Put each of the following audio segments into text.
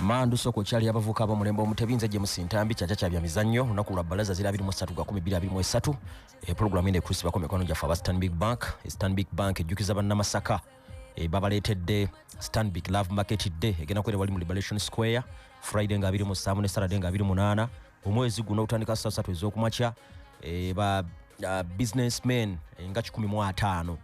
Mandu soko chali abavuka aba mulembo omutebinze je musintambi chacha cha Kyemizanyo unaku lwa balaza zira 23 program ine Chris bakome kono jafa Stanbic Bank Bank ejukiza banna Masaka babaletedde Stanbic Love Market Day egena kwere wali mu Liberation Square Friday nga 27 ne Saturday nga 28 omwezi guno utandika saa 3 ezokumacha ba businessmen nga 15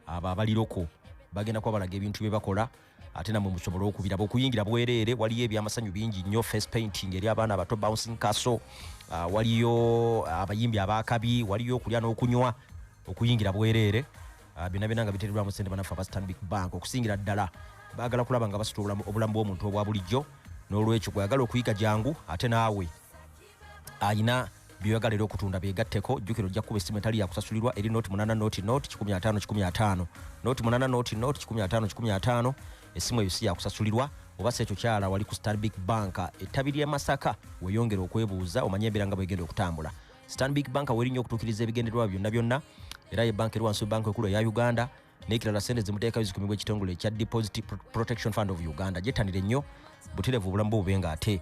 aba baliroko bagenda kwa balaga ebintu bye bakola ate namwe musobola okubiraba okuyingira bwerere waliyo ebyamasanyu bingi nnyo face painting eri abaana abato bouncing castle waliyo abayimbi abakabi waliyo okulya n'okunywa okuyingira bwerere bina nga biteeredwa mu sente banafa Stanbic Bank okusingira ddala baagala kulaba nga basitula obulamu bw'omuntu obwa bulijjo n'olwekyo gwagala okuyiga jangu ate naawe ayina byoyagalera okutunda begatteko jjukira ojja kuba essimu etali yakusasulirwa eri noti 8 noti 15 noti 8 noti 15 essimu eyo si yakusasulirwa oba sekyo kyala wali ku Stanbic Bank etabiri ya Masaka weyongera okwebuuza omanye embeera nga bwegenda okutambula. Stanbic Bank werinnya okutuukiriza ebigendererwa byonna era ye bank erwansi bank ekulu ya Uganda n'ekirala sente zimuteeka zikumibwa ekitongole ekya Deposit Protection Fund of Uganda gyetanire nnyo buterevu obulamu bubenga ate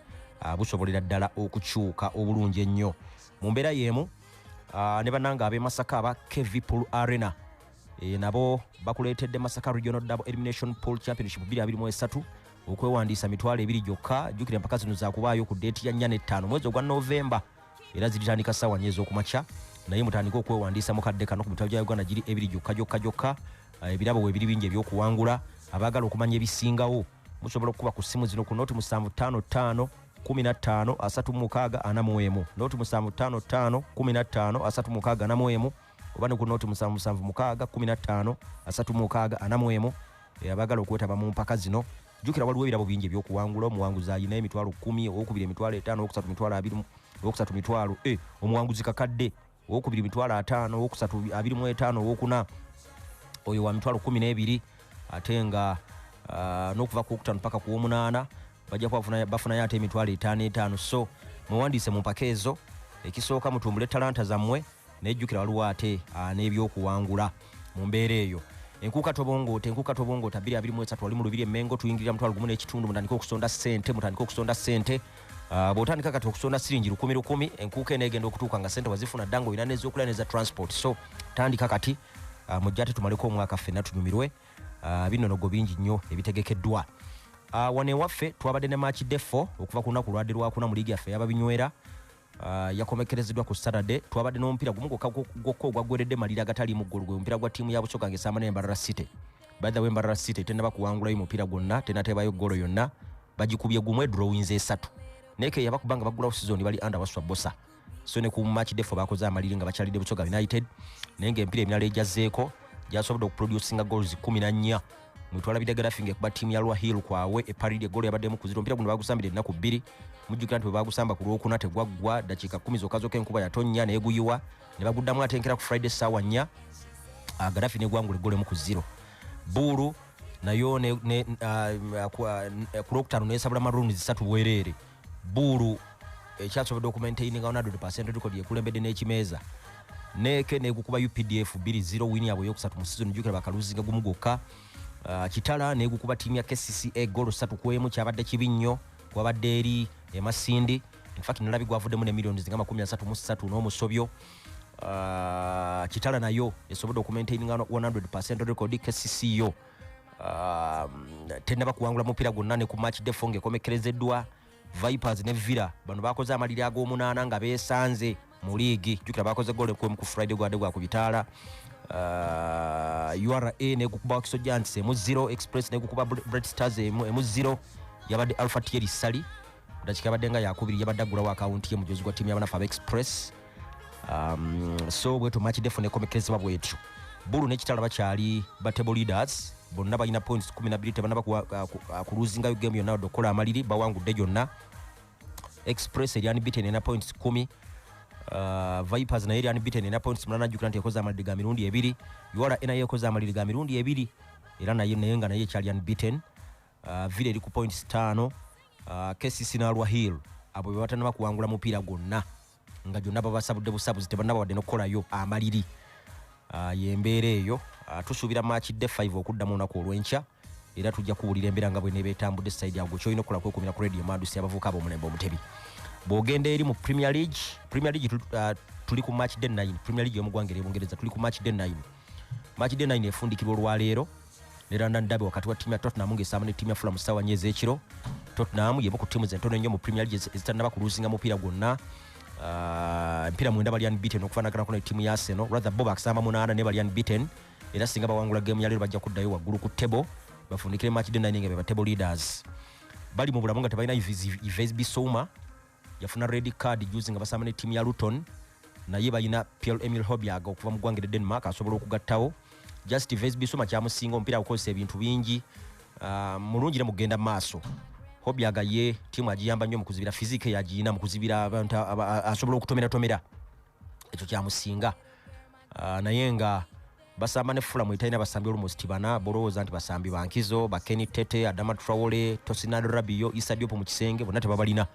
busobolera ddala okukyuka obulungi ennyo mu mbeera y'emu ne bannanga ab'e Masaka aba KV Pool Arena nabo bakuleetedde Masaka Regional Double Elimination Pool Championship 2023 okwewandiisa mitwalo 2 gyokka jjukira empaka zino zaakubaayo ku deeti ya 4 ne 5 mwezi ogwa Novemba era zitandika ssaawa nyezo okumakya naye mutandika okwewandiisa mu kadde kano ku bitabo bya Uganda giri 2 gyokka ebirabo we biri bingi ebyokuwangula abaagala okumanya ebisingawo musobola okuba ku ssimu zino ku noti 755 15 36 41 noti 755 15 36 41 oba ne ku noti 776 15 36 41 abagala okwetaba mu mpaka zino jjukira waliwo ebirabo bingi ebyokuwangula omuwanguzi ayina emitwalo 10 owokubiri emitwalo 5 owokusatu mitwalo 20 owokusatu mitwalo omuwanguzi kakadde owokubiri mitwalo 5 owokusatu 25 owokuna oyo wa mitwalo 12 ate nga n'okuva ku 5 mpaka ku 8 bajja bafunayo ate emitwalo 5 so muwandiise mu mpaka ezo ekisooka mutumbule talanta zammwe nejjukira waliwo ate n'ebyokuwangula mu mbeera eyo. Enkuka tobongoota 2023 wali mu lubiri Mengo tuyingirira mutwalo gumu n'ekitundu mutandika okusonda ssente bw'otandika kati okusonda siringi 10 enkuka eneegenda okutuuka nga ssente wazifuna ddango olina n'ez'okulya n'eza transport so tandika kati mujja ate tumaleko omwaka ffenna tunyumirwe binonogo bingi nnyo ebitegekeddwa. Wane waffe twabadde ne match day 4 okuva ku lunaku lwadde lwakuna mu liigi yaffe y'ababinywera yakomekerezeddwa ku Saturday twabadde n'omupiira gumu gwokka ogwaggweredde malira agatali mu ggulu gwe omupiira gwa ttiimu ya Busoga ng'esamba n'Embarara City. By the way Embarara City tennaba kuwangulayo mupiira gwonna tennateebayo ggolo yonna bagikubye gumu edrowinze 3 neke yabakubanga baggulawo season bali under waswa bossa so ne ku match day 4 bakoze amaliri nga bakyalidde Busoga United naye ng'emipiira emirala ejazzeeko gyasobodde okuproducinga goals 14 mwitwala bidagala finge kuba timu ya Hill kwawe eparide goal yabaddemu ku 0 mpira guno bagusambire ennaku 2 mujjukira nti bagusamba ku lwokuna tegwaggwa dakiika 10 zokazoka enkuba yatonnya neeguyiwa ne baguddamu atenkera ku Friday ssaawa 4 Gaddafi negwangula goal ku 0 Buru nayo ku lwokutaano neesabula maroons 3 bwereere Buru ekyasobodde okumaintaininga 100% record yekulembedde n'ekimeza neke negukuba UPDF 2-0 win yabwe yokusatu mu season jukira bakaluzinga gumu gokka Kitala negukuba timu ya KCCA goal 3-1 kyabadde kibinnyo kwabadde eri Masindi in fact nalabi gwavuddemu ne millions nga 33 n'omusobyo Kitala nayo esobodde okumaintaininga 100% record KCCA tennaba kuwangula mupiira gwonna ne ku match day 4 ng'ekomekerezeddwa Vipers ne Villa bano bakoze amaliri ag'omunaana nga beesanze mu liigi jukira bakoze goal ku Friday gwadde gwa ku Bitaala URA negukuba Kiso Giants mu 0 Express negukuba Brett Stars mu 0 yabadde Alpha Thierry Sali dakika badde nga yakubiri yabadde agulawo account ye mujozi gwa timu y'Abanafa Express so bwetu match day 4 nekomekerezebwa bwetyo Bulu n'Ekitala bakyali ba table leaders bonna balina points 12 tebanaba ku losing game yonna dokola amaliri bawangudde gyonna Express eri unbeaten na points 10 Vipers na eri unbeaten na points 8 jukira nti yakoze amaliri ga mirundi 2 URA naye yakoze amaliri ga mirundi 2 era naye nga naye kyali unbeaten Villa eri ku points 5 KCC na Hill abo bebatanaba kuwangula mupiira gwonna nga gyonna babasabudde busabuzi tebanaba wadde n'okukolayo amaliri yembeera eyo tusuubira match day 5 okuddamu olunaku olw'enkya era tujja kuwulira embeera nga bwe nebeetambudde side yago kyolina okukola kwekumira ku radio madusi abavuka ab'omulembe omutebi bw'ogenda eri mu Premier League tuli ku match day 9 Premier League y'omugwanga ery'Obungereza tuli ku match day 9 match day 9 efundikirwa olwaleero ne London Derby wakati wa timu ya Tottenham ng'esamba ne timu ya Fulham ssaawa nye ez'ekiro. Tottenham yemu ku timu zentono ennyo mu Premier League ezitannaba kuluusinga mupiira gwonna. Mpira mwenda bali unbeaten okufaanagana ne timu ya Arsenal. Rather bo bakusamba munaana ne bali unbeaten. Era singa bawangula game ya leero bajja kuddayo waggulu ku table bafundikire match day 9 nga be table leaders. Bali mu bulamu nga tebalina Yves Bissouma yafuna red card juzi nga basamba ne timu ya Luton. Naye balina Pierre-Emile Hojbjerg okuva mu ggwanga Denmark asobola okugattawo. Just Yves Bissouma kyamusinga omupiira gukozesa ebintu bingi mulungi ne mugenda maaso. Hojbjerg ye timu agiyamba nnyo mu kuzibira fizike yagiina mu kuzibira abantu asobola okutomera ekyo kyamusinga. Naye nga basamba ne Fulham etalina basambi almost bana bolowooza nti basambi bankizo Kenny Tete, Adama Traore, Tosinado Rabiot, Issa Diop mu kisenge bonna tebabalina.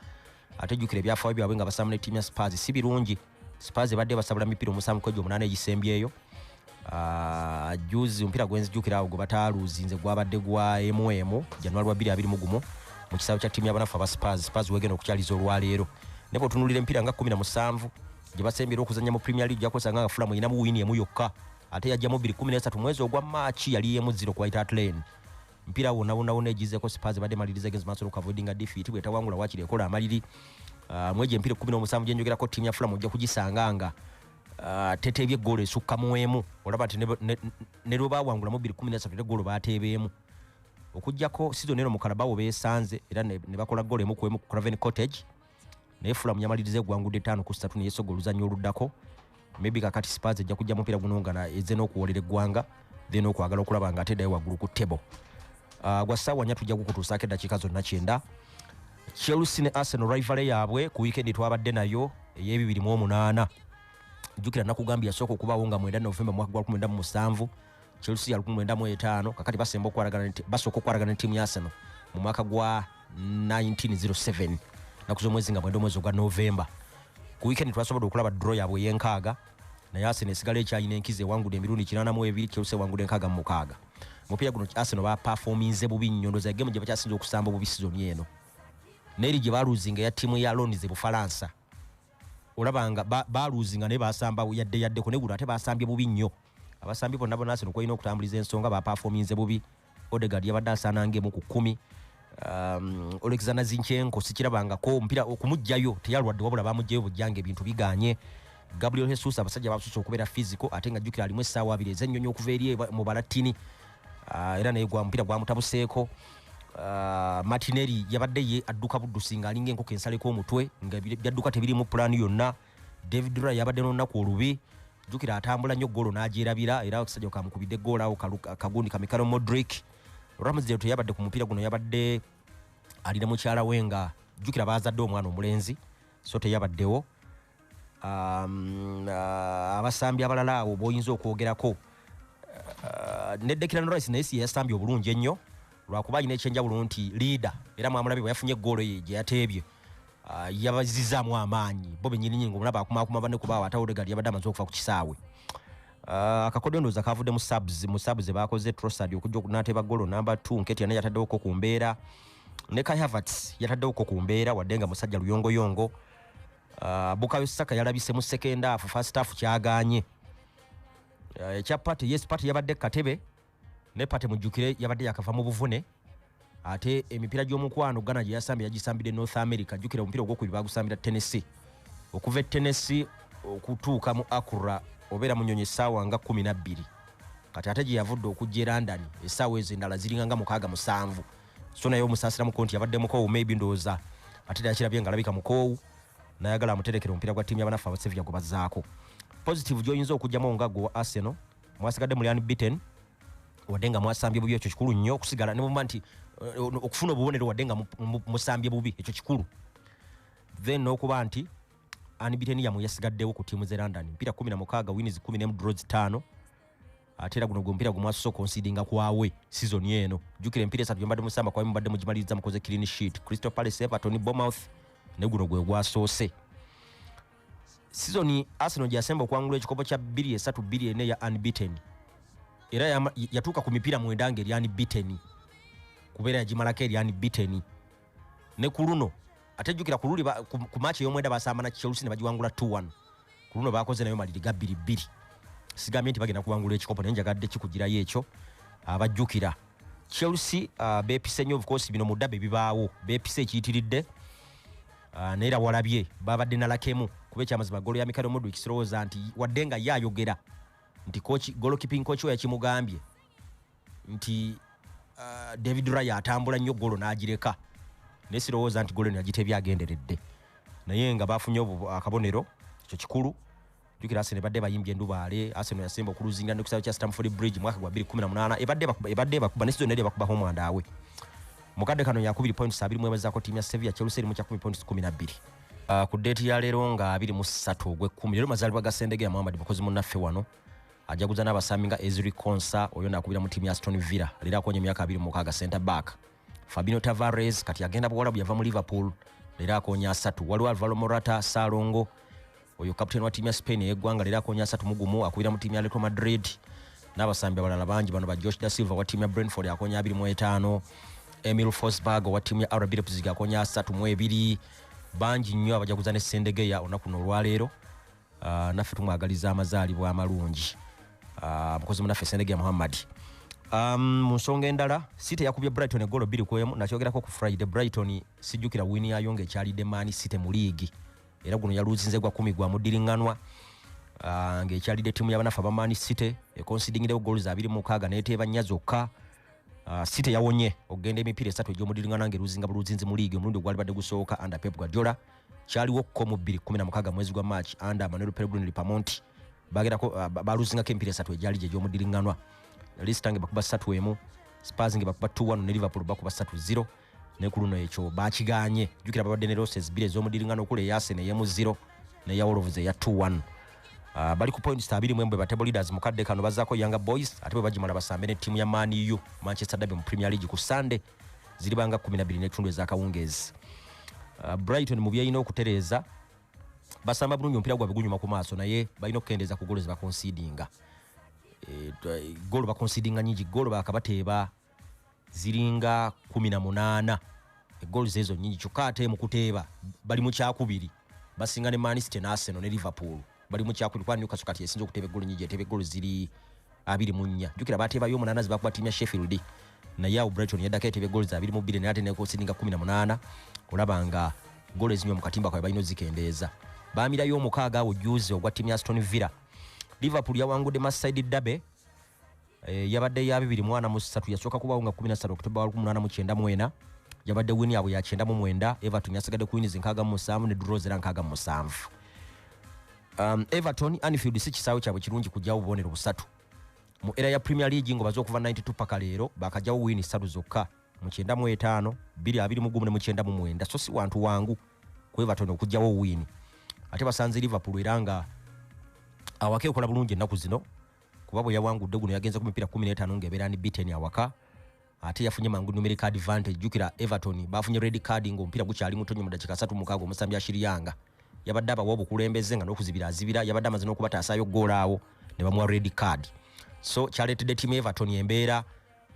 Ate jjukira ebyafaayo byabwe nga basamba ne timu ya Spurs si birungi. Spurs badde basabula mipiira omusanvu kwejo 8 egisembyeyo. Juzi omupiira gwenzijjukira awo gwe bataaluuzinze gwabadde gwa MM January 2021 mu kisaawe kya timu y'abanafu aba Spurs wegenda okukyaliza olwaleero. Ne bw'otunuulira empiira nga 17 gye basembera okuzannya mu Premier League gyakozesa nga Fulham erina mu wini emu yokka. Ate yajjamu 2013 mwezi ogwa Maachi yali emu 0 ku White Hart Lane. Mpira wonna egizeeko Spurs badde maliriza against Arsenal avoidinga defeat bwetawangula wakiri ekola amaliri. Mweje mpira 17 gye njogerako timu ya Fulham ojja kugisanga nga tetebye goal esukka mu emu. Olaba nti ne lwe bawangula mu 2013 ne goal baateebeemu. Okujjako season eno mu Carabao beesanze era ne bakola goal emu ku emu ku Craven Cottage. Naye Fulham yamaliriza eggwangudde 5-3 ne yesoga oluzannya oluddako. Maybe kakati Spurs ejja kujja mupiira guno nga na ezze n'okuwolera eggwanga then okwagala okulaba nga ateddayo waggulu ku table. Gwa ssaawa nnya tujja kukutuusaako eddakiika zonna 9. Chelsea ne Arsenal rivalry yaabwe ku weekend twabadde nayo ey'ebibiri-mu-8. Jjukira nakugambye yasooka okubaawo nga 9 November mwaka gwa 2017. Chelsea yali 2015 kakati basooka okwaragana ne timu ya Arsenal mu mwaka gwa 1907 nakuzo mwezi nga 9 mwezi gwa November. Ku weekend twasobodde okulaba draw yaabwe y'enkaaga naye Arsenal esigala ekyalina enkize ewangude emirundi 82 Chelsea ewangude 66. Mupiira guno Arsenal baperforminze bubi nnyo ndooza game gye bakyasinza okusamba bubi season eno. Neri gye baluzinga ya timu ya Lons Bufalansa. Olabanga baluzinga ne basamba yadde ko ne guno ate basambye bubi nnyo. Abasambi bonna bonna Arsenal kwalina okutambuliza ensonga baperforminze bubi. Odegaard yabadde asaanange mu ku 10. Alexander Zinchenko sikirabangako omupiira okumugjayo teyalwadde wabula bamugjayo bujjange ebintu biganye. Gabriel Jesus abasajja basusse okubeera physical ate nga jjukira alimu essaawa 2 ez'ennyonyi okuva eri mu balatini. Era naye gwa mupiira gwamutabuseeko. Martinelli yabadde ye adduka buddusi ng'alinga enkoko ensaleko omutwe nga byadduka tebirimu pulaani yonna. David Raya yabadde n'olunaku olubi. Jjukira atambula nnyo goolo n'agyerabira era okusajja kamukubidde goolo awo kagundi kamikalo Modric. Ramsdale yabadde ku mupiira guno yabadde alina mukyala we nga jjukira baazadde omwana omulenzi so teyabaddewo. Abasambi abalala awo b'oyinza okwogerako ne Declan Rice naye si yasambye obulungi ennyo lwakuba alina ekyenjawulo nti leader era mwamulabye bwe yafunye goolo ye gye yateebye yabazizaamu amaanyi bo bennyini nyingo mulaba akumaakuma banne kuba ate Odegaard yabadde amaze okufa ku kisaawe. Akakodyo ndooza kavudde mu subs baakoze Trossard okujja n'ateeba goolo number 2 Nketiah naye yataddewoko ku mbeera ne Kai Havertz yataddewoko ku mbeera wadde nga musajja luyongoyongo. Bukayo Saka yalabise mu second half first half kyagaanye. Ekya Partey yabadde katebe ne Partey mujjukire yabadde yakava mu buvune ate emipiira gy'omukwano Ghana gye yasambye yagisambidde North America. Jjukira omupiira ogwokubiri bagusambira Tennessee okuva e Tennessee okutuuka mu Accra obeera munyonyi essaawa nga 12 kati ate gye yavudde okujja e London essaawa ezo endala ziringa nga 67 so naye omusaasira mu konti yabadde mukoowu maybe ndowooza ate yakirabye nga alabika mukoowu n'ayagala amuterekera omupiira gwa ttiimu y'abanafu aba Sevilla gwe bazzaako. Positive gy'oyinza okujjamu nga gwe wa Arsenal mwasigadde muli unbeaten wadde nga mwasambye bubi ekyo kikulu nnyo okusigala ne bumba nti okufuna obubonero wadde nga musambye bubi ekyo kikulu then n'okuba nti unbeaten yamwe yasigaddewo ku ttiimu z'e London mpira 16 wins 10 draws 5 ate era guno gwe mpira gumwasooka concedinga kwawe season eno. Jjukira empira 3 mbadde musamba kwawe mbadde mugimaliriza mukoze clean sheet Crystal Palace, Everton, Bournemouth ne guno gwe gwasoose. Season Arsenal gyasemba okwangula ekikopo kya 2-3-2 ya unbeaten era yatuuka ku mipiira 9 ng'eri unbeaten kubeera yagimalako eri unbeaten ne ku luno atejjukira ku luli ku match ey'omwenda basamba na Chelsea ne bagiwangula 2-1 ku luno bakoze nayo maliri ga 2-2 sigambye nti bagenda kuwangula ekikopo naye njagadde kikugirayo ekyo abajjukira Chelsea beepise nnyo of course bino mu ddabe bibaawo beepise ekiyitiridde naye era walabye babadde nalakemu kuba ekyamazima golo ya Mikhailo Mudrik kirowooza nti wadde nga ye ayogera nti goalkeeping coach we yakimugambye nti David Raya atambula nnyo golo n'agireka naye sirowooza nti golo eno yagitebya agenderedde naye nga bafunye akabonero ekyo kikulu jukira Arsenal badde bayimbye ndubaale Arsenal yasemba okuluzinga ne kusaba kya Stamford Bridge mwaka gwa 2018 ebadde bakuba ne season eri bakuba home and away mukadde kano yakubiri points 2 mwebazako timu ya Sevilla Chelsea mu kya 10 points 12 ku date ya leero nga 23 ogw'ekumi leero mazalibwa ga Sendege ya Muhammad Mukozi munnaffe wano ajaguza n'abasambi nga Ezri Konsa oyo nakubira mu timu ya Aston Villa leero akonye emyaka 26 center back Fabio Tavares kati agenda Buwarabu yava mu Liverpool leero akonya 3 waliwo Alvaro Morata Salongo oyo captain wa timu ya Spain yeggwanga leero akonya 3 mugumu akubira mu timu ya Atletico Madrid n'abasambi abalala bangi bano ba Josh Da Silva wa timu ya Brentford akonya 25 Emil Forsberg wa timu ya RB Leipzig akonya 3 bangi nnyo abajaguza ne Sendege ya onakuno olwaleero naffe tumwagaliza amazaalibwa amalungi mukozi munaffe Sendege ya Muhammad mu nsonga endala City yakubye Brighton egolo 2-1 nakyogerako ku Friday Brighton sijjukira wini yayo ng'ekyalidde Man City mu liigi era guno yaluzinze gwa 10 gwa mudiringanwa ng'ekyalidde timu y'abanafu aba Man City ekonsidingirewo goals 26 n'eteeba nnya zokka City yawonye ogenda emipiira 3 egy'omudiringanwa ng'eruzinga buluzinzi mu liigi omulundi gwali badde gusooka under Pep Guardiola kyaliwo ko mu 2016 mwezi gwa March under Manuel Pellegrini Pamonti bagerako baluzingako emipiira 3 egyali egy'omudiringanwa Leicester bakuba 3-1 Spurs bakuba 2-1 ne Liverpool bakuba 3-0 ne ku luno ekyo bakiganye jukira babadde ne losses 2 ez'omudiringano okule ya Arsenal ye mu 0 ne ya Wolves ya 2-1 bali ku points 2 mwembe ba table leaders mukadde kano bazako Young Boys ate bwe bagimala basambe ne timu ya Man U Manchester Derby mu Premier League ku Sunday ziri banga 12 n'ekitundu ez'akawungeezi Brighton mu byayina okutereeza basamba bulungi omupiira gwabwe gunyuma ku maaso naye balina okukendeeza ku goals ba concedinga goal ba concedinga nyingi goal bakabateeba ziringa 18 goals ezo nyingi kyokate mu kuteeba bali mu kyakubiri basinga ne Man City na Arsenal ne Liverpool bali mu kyakubiri kwa Newcastle kati esinze okuteeba goal nyingi eteebe goal ziri 24 jukira bateeba yo munana zibakuba timu ya Sheffield na yawo Brighton yadaka eteebe goal za 22 ne ate ne concedinga 18 olabanga goal ezinyo mu katimba kwa balino zikendeeza baamira yo mukaaga awo juzi ogwa timu ya Aston Villa Liverpool yawangudde Merseyside Derby yabadde ya 2-3 yasooka kubawo nga 17 Oktoba 1894 yabadde win yabwe ya 99 Everton yasigadde ku wins 67 ne draws era 67 Everton Anfield si kisaawe kyabwe kirungi kujjawo bubonero busatu mu era ya Premier League ngo bazokuva 92 paka leero bakajjawo win 3 zokka mu 95 2-20 ne mu 99 so si wantu wangu ku Everton okujjawo win ate basanze Liverpool era nga awake okola bulungi ennaku zino kuba bwe yawangudde guno yagenza ku mipiira 15 ng'ebeera ni beaten awaka ate yafunye mangu numeric advantage jukira Everton bafunye red card ng'omupiira gukyali mutonyo mu dakika 3 mukago omusambi ashiriyanga yabadde abawa obukulembeze nga n'okuzibira azibira yabadde amaze n'okubataasayo goal awo ne bamuwa red card so kyaleetedde timu Everton embeera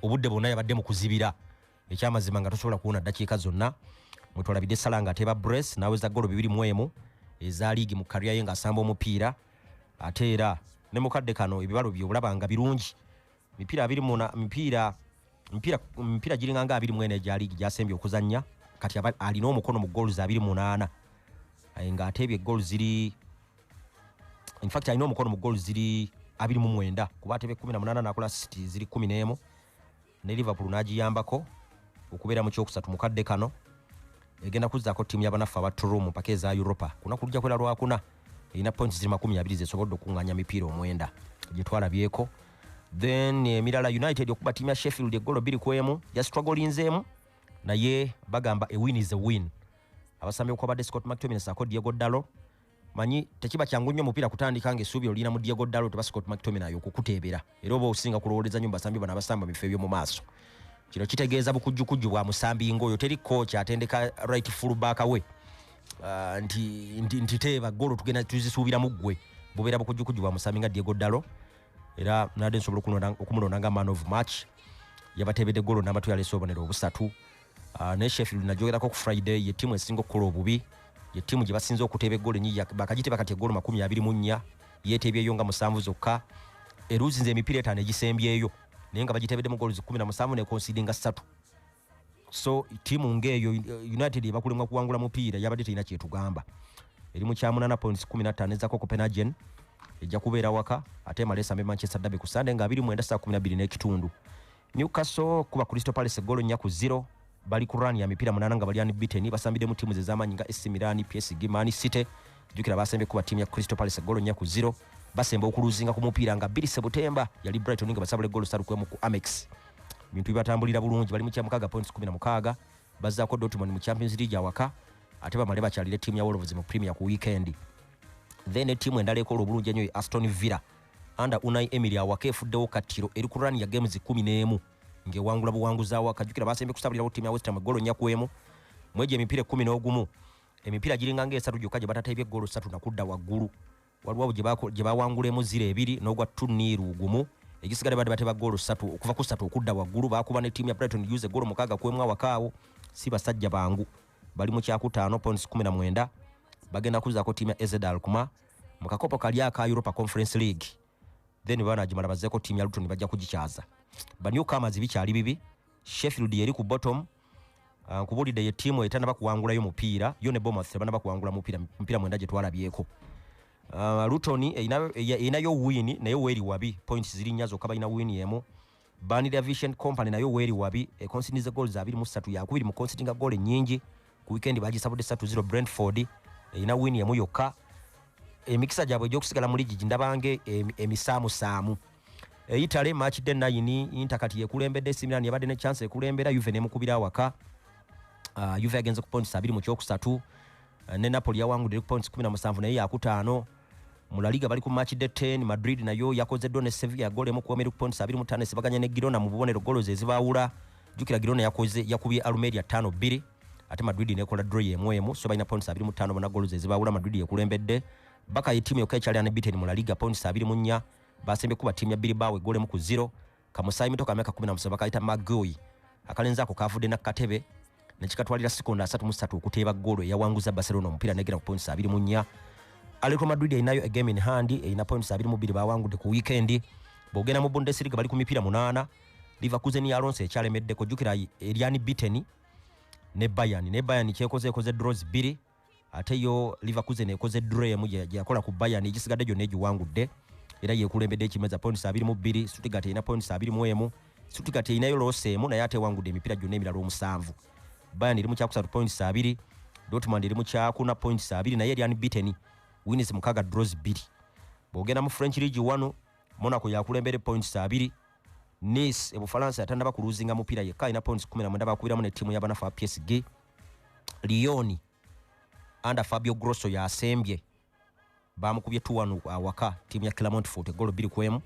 obudde bwonna yabadde mu kuzibira ekyamazima nga tosobola kuwona ddakiika zonna mwetwalabidde Salah nga ateeba brace n'aweza goal 2-1 eza liigi mu kariya ye ng'asamba omupiira ate era ne mukadde kano ebibalo by'obulabanga birungi mipiira 20 mipiira giringa nga 24 egya liigi gyasembye okuzannya kati alina omukono mu goals 28 nga ateebye goals ziri in fact alina omukono mu goals ziri 29 kuba ateebye 18 n'akola assist ziri 11 ne Liverpool n'agiyambako okubeera mu kyokusatu mukadde kano egenda kuzzaako timu y'abanafu aba Turum mpaka eza Europa kuna kujja kwera lwakuna erina points ziri 20 zesobodde okunganya mipiira 9 gye twalabyeko then emirala United okuba timu ya Sheffield egolo 2-1 ya strugglinzeemu naye bagamba a win is a win abasambi okwabadde Scott McTominay sako Diego Dallo manyi tekiba kyangu nnyo mupiira kutandika ng'essuubi olina mu Diego Dallo teba Scott McTominay okukuteebera era oba osinga kulowooleza nnyo basambi bano abasamba bifo ebyo mu maaso kino kitegeeza bukujjukujju bwa musambi ng'oyo teri coach atendeka right full back we nti teeba golo tugenda tuzisuubira mu ggwe bubeera bukujjukujju bwa musambi nga Diego Dallo era nadde nsobola okumulonda nga man of match yabatebedde golo n'amatu yaleese obubonero obusatu. Ne Sheffield najogerako ku Friday ye timu esinga okukola obubi, ye timu gye basinze okuteeba eggolo ennyo bakagiteeba kati eggolo 24 yeeteebyeyo nga 7 zokka. Eruzinze emipiira 5 egisembyeyo naye nga bagiteebedde mu goals 17 ne conceding 3. So timu ngeeyo United bakulemwa kuwangula mupiira yabadde terina kyetugamba. Eri mu kyamunana points 15 ezako Copenhagen ejja kubeera waka ate Malesa me Manchester Derby ku Sunday nga 29:12 n'ekitundu. Newcastle kuba Crystal Palace golo 4-0 bali ku run ya mipiira 8 nga bali unbeaten basambide mu timu z'amanyi nga AC Milan, PSG, Man City. Jukira basembe kuba timu ya Crystal Palace golo 4-0 basemba okuluzinga ku mupiira nga 2 September yali Brighton nga basabule golo 3 ku Amex. Bintu bibatambulira bulungi bali mu kyamukaga points 16 bazzaako Dortmund mu Champions League awaka ate bamale bakyalire timu ya Wolves mu Premier ku weekend. Then timu endala ekola obulungi ennyo Aston Villa under Unai Emery awaka efuddewo katiro eri ku run ya games 11 ngewangula buwanguzi awaka. Jukira basembe kusabulira timu ya West Ham golo 4 mweje emipiira 11 emipiira giringa ng'esatu gyokka gye batateebye golo 3 na kudda waggulu. Waliwo gye bawangulemu 0-2 n'ogwa 2-0 gumu egisigale badde bateba golo 3 okuva ku 3 okudda waggulu. Baakuba ne timu ya Brighton use golo 6 awakaawo si basajja bangu bali mu kyakutaano points 19 bagenda kuzaako timu ya AZ Alkmaar mu kakopo kali aka Europa Conference League. Then banagimala bazzeeko timu ya Luton bajja kugikyaza. Ba Newcomers bikyali bibi. Sheffield yeri ku bottom kubulidde ye timu etana bakuwangulayo mupiira yo ne Bournemouth bana bakuwangula mupiira mwenda gye twalabyeko. Luton inayo win nayo weri wabi points ziri nyazo kaba ina win yemo. Burnley Aviation Company nayo weri wabi conceding goals 23 yakubiri mu conceding goal nyingi ku weekend bagisabudde 3-0 Brentford ina win yemo yokka. Emikisa gyabwe gy'okusigala mu ligi ndabange emisaamu saamu. Italy match day 9 Inter kati yekulembedde AC Milan yabadde ne chance ekulembera Juve ne mukubira awaka. Juve agenze ku points 2 mu kyokusatu. Ne Napoli yawangudde ku points 17 naye yakutaano. Mu La Liga bali ku match day 10 Madrid nayo yakoze ne Sevilla gole mu kuwamira ku points 25 sebaganya ne Girona mu bubonero goals ezibawula. Jukira Girona yakubye Almeria 5-2 ate Madrid nekola draw yemu so balina points 25 na goals ezibawula. Madrid yekulembedde baka ye timu yokka ekyali unbeaten mu La Liga points 24 basembe kuba timu ya Bilbao gole mu ku 0 kamusayi mitoka myaka 17 bakaita Magui akalenza ako kavudde na katebe nekikatwalira sekonda 3 okuteeba golo yawanguza Barcelona omupiira negira ku points 24. Atletico Madrid inayo a game in hand ina points 22 bawangudde ku weekend. Bogena mu Bundesliga bali ku mipiira 8 Leverkusen ya Alonso ekyalemedde ko jukira eri unbeaten ne Bayern kyekoze draws 2 ate yo Leverkusen ekoze draw emu yakola ku Bayern igisigadde gyo negiwangudde era yekulembedde ekimeza points 22. Stuttgart ina points 21 Stuttgart inayo loss emu naye ate wangudde emipiira gyonna emirala 7. Bayern eri mu kyakusatu points 2 Dortmund eri mu kyakuna points 2 naye eri unbeaten wins mukaga draws 2. Bogena mu French League 1 Monaco yakulembedde points 2 Nice ebufalansa yatandaba kuluzinga mupiira yekka ina points 10 bakubiramu ne timu y'abanafa PSG. Lyon under Fabio Grosso yasembye bamukubye 2-1 awaka timu ya Clermont-Foot golo 2-1.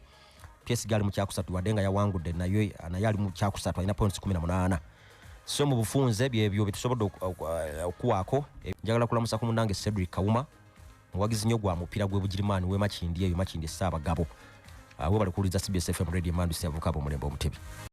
PSG ali mu kyakusatu wadenga yawangudde nayo ali mu kyakusatu ina points 18. So mu bufunze byebyo bitusobodde okuwaako njagala kulamusa ku munange Cedric Kauma muwagizi nnyo gwa mupiira gwe Bugirimani we Makindi eyo Makindi Ssaabagabo we bali kuwuliriza CBS FM Radio Mandu Sseavukabo mulembe Omutebi.